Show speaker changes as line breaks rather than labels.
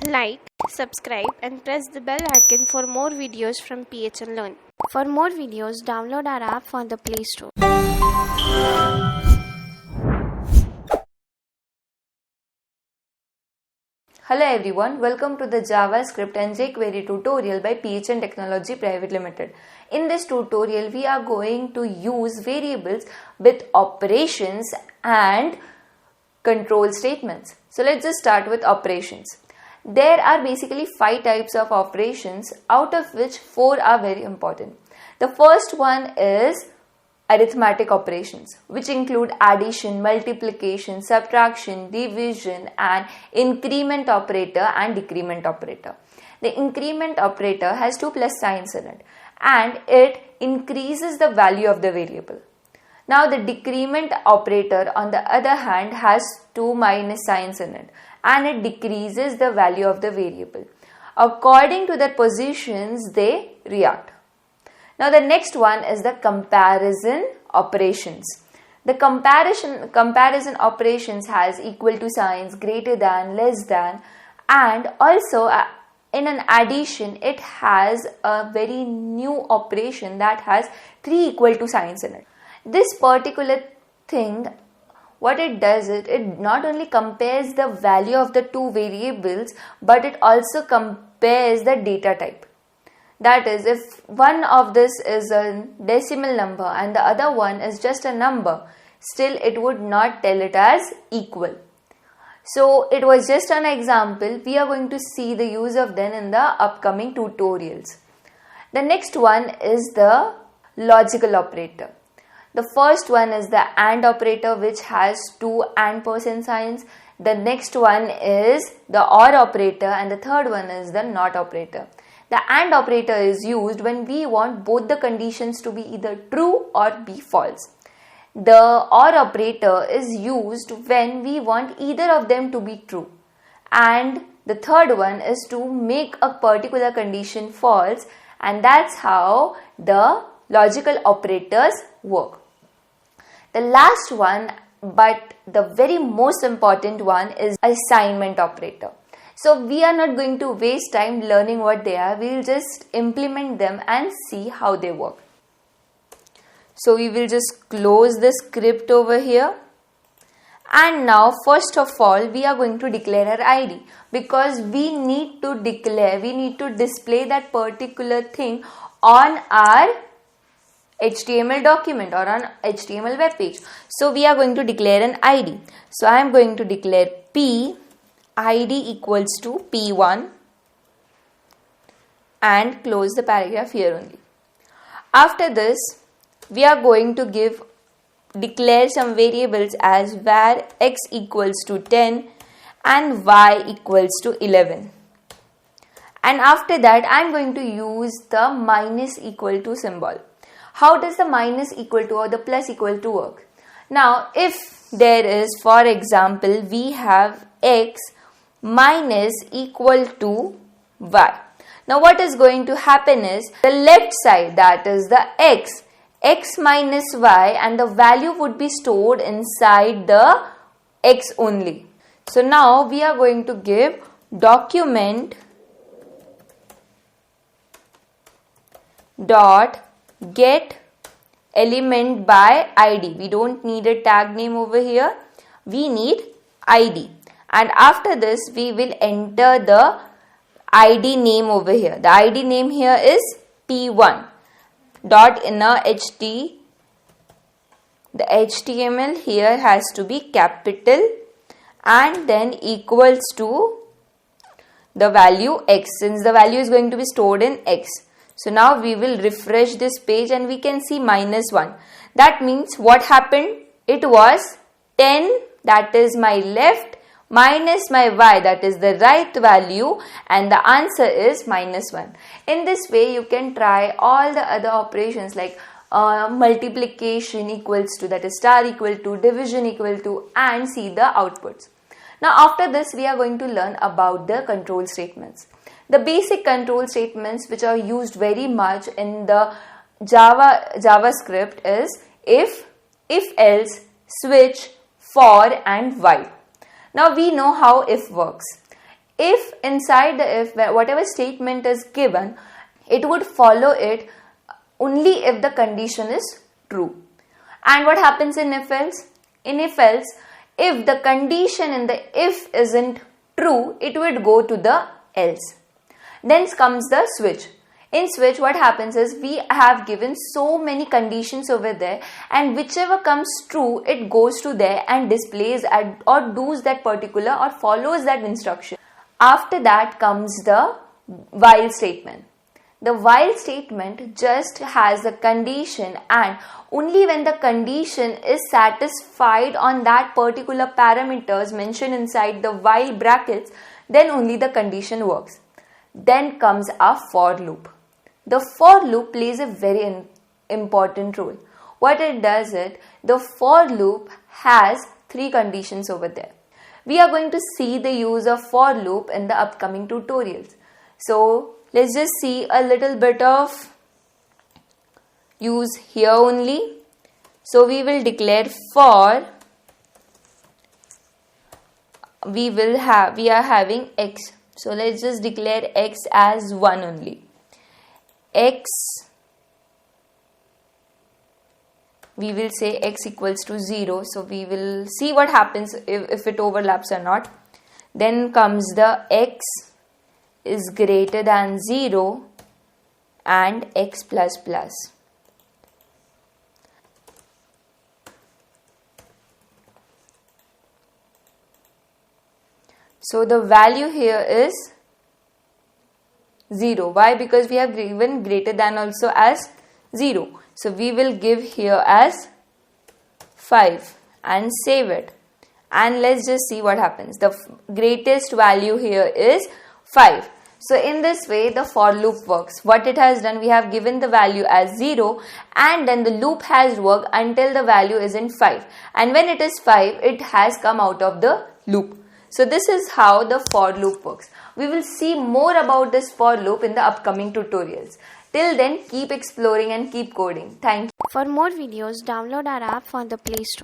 Like, subscribe and press the bell icon for more videos from PHN Learn. For more videos, download our app from the Play Store.
Hello everyone, welcome to the JavaScript and jQuery tutorial by PHN Technology Private Limited. In this tutorial, we are going to use variables with operations and control statements. So let's just start with operations. There are basically 5 types of operations, out of which 4 are very important. The first one is arithmetic operations, which include addition, multiplication, subtraction, division, and increment operator and decrement operator. The increment operator has 2 plus signs in it and it increases the value of the variable. Now the decrement operator on the other hand has 2 minus signs in it and it decreases the value of the variable. According to their positions, they react. Now the next one is the comparison operations. The comparison operations has equal to signs, greater than, less than, and also in an addition it has a very new operation that has 3 equal to signs in it. This particular thing, what it does is it not only compares the value of the 2 variables but it also compares the data type. That is, if one of this is a decimal number and the other one is just a number, still it would not tell it as equal. So it was just an example. We are going to see the use of them in the upcoming tutorials. The next one is the logical operator. The first one is the AND operator, which has 2 and % signs. The next one is the OR operator and the third one is the NOT operator. The AND operator is used when we want both the conditions to be either true or be false. The OR operator is used when we want either of them to be true. And the third one is to make a particular condition false, and that's how the logical operators work. The last one, but the very most important one, is assignment operator. So we are not going to waste time learning what they are. We will just implement them and see how they work. So we will just close the script over here. And now first of all we are going to declare our ID, because we need to display that particular thing on our HTML document or on HTML web page. So we are going to declare an ID. So I am going to declare P ID equals to P1 and close the paragraph here only. After this, we are going to declare some variables as var x equals to 10 and y equals to 11. And after that, I am going to use the minus equal to symbol. How does the minus equal to or the plus equal to work? Now, if there is, for example, we have x minus equal to y. Now what is going to happen is the left side, that is the x minus y, and the value would be stored inside the x only. So now we are going to give document dot get element by ID. We don't need a tag name over here. We need ID. And after this, we will enter the ID name over here. The ID name here is P1. Dot inner HT. The HTML here has to be capital and then equals to the value x, since the value is going to be stored in x. So now we will refresh this page and we can see minus 1. That means what happened? It was 10, that is my left, minus my y, that is the right value, and the answer is minus 1. In this way, you can try all the other operations like multiplication equals to, that is star equal to, division equal to, and see the outputs. Now after this, we are going to learn about the control statements. The basic control statements which are used very much in the JavaScript is if else, switch, for, and while. Now we know how if works. If inside the if, whatever statement is given, it would follow it only if the condition is true. And what happens in if else? In if else, if the condition in the if isn't true, it would go to the else. Then comes the switch. In switch, what happens is we have given so many conditions over there, and whichever comes true, it goes to there and displays or does that particular or follows that instruction. After that comes the while statement. The while statement just has the condition, and only when the condition is satisfied on that particular parameters mentioned inside the while brackets, then only the condition works. Then comes our for loop. The for loop plays a very important role. What it does is, the for loop has 3 conditions over there. We are going to see the use of for loop in the upcoming tutorials. So let's just see a little bit of use here only. So we will declare for, we are having x. So let's just declare x as 1 only. X, we will say x equals to 0. So we will see what happens if it overlaps or not. Then comes the x is greater than 0 and x plus plus. So the value here is 0. Why? Because we have given greater than also as 0. So we will give here as 5 and save it. And let's just see what happens. The greatest value here is 5. So in this way the for loop works. What it has done, we have given the value as 0, and then the loop has worked until the value is in 5. And when it is 5, it has come out of the loop. So this is how the for loop works. We will see more about this for loop in the upcoming tutorials. Till then, keep exploring and keep coding. Thank you.
For more videos, download our app from the Play Store.